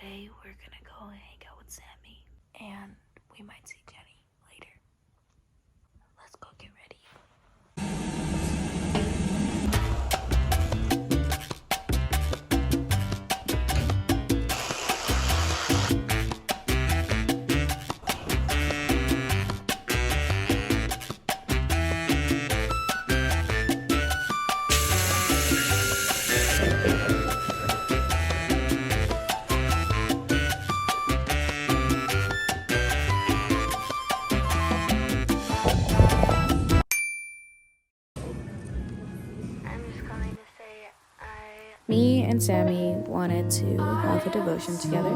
today we're gonna go hang out with Sammy, and we might see Jenny later. Let's go get ready. Me and Sammy wanted to have a devotion together,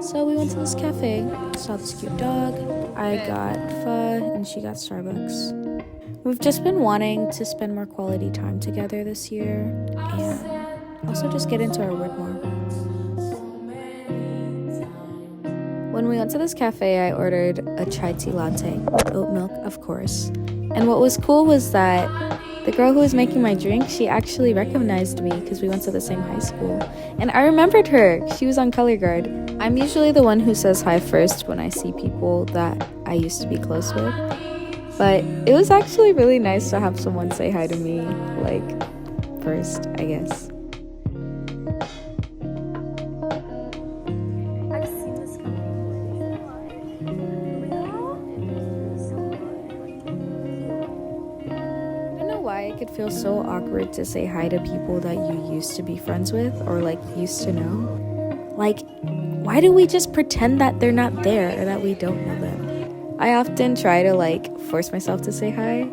so we went to this cafe, saw this cute dog. I got pho and she got Starbucks. We've just been wanting to spend more quality time together this year and also just get into our word more. When we went to this cafe, I ordered a chai tea latte with oat milk, of course. And what was cool was that the girl who was making my drink, she actually recognized me because we went to the same high school. And I remembered her. She was on color guard. I'm usually the one who says hi first when I see people that I used to be close with. But it was actually really nice to have someone say hi to me, like, first, I guess. Why it could feel so awkward to say hi to people that you used to be friends with or like used to know. Like, why do we just pretend that they're not there or that we don't know them? I often try to like force myself to say hi.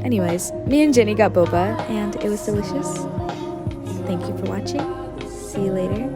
Anyways, me and Jenny got boba and it was delicious. Thank you for watching. See you later.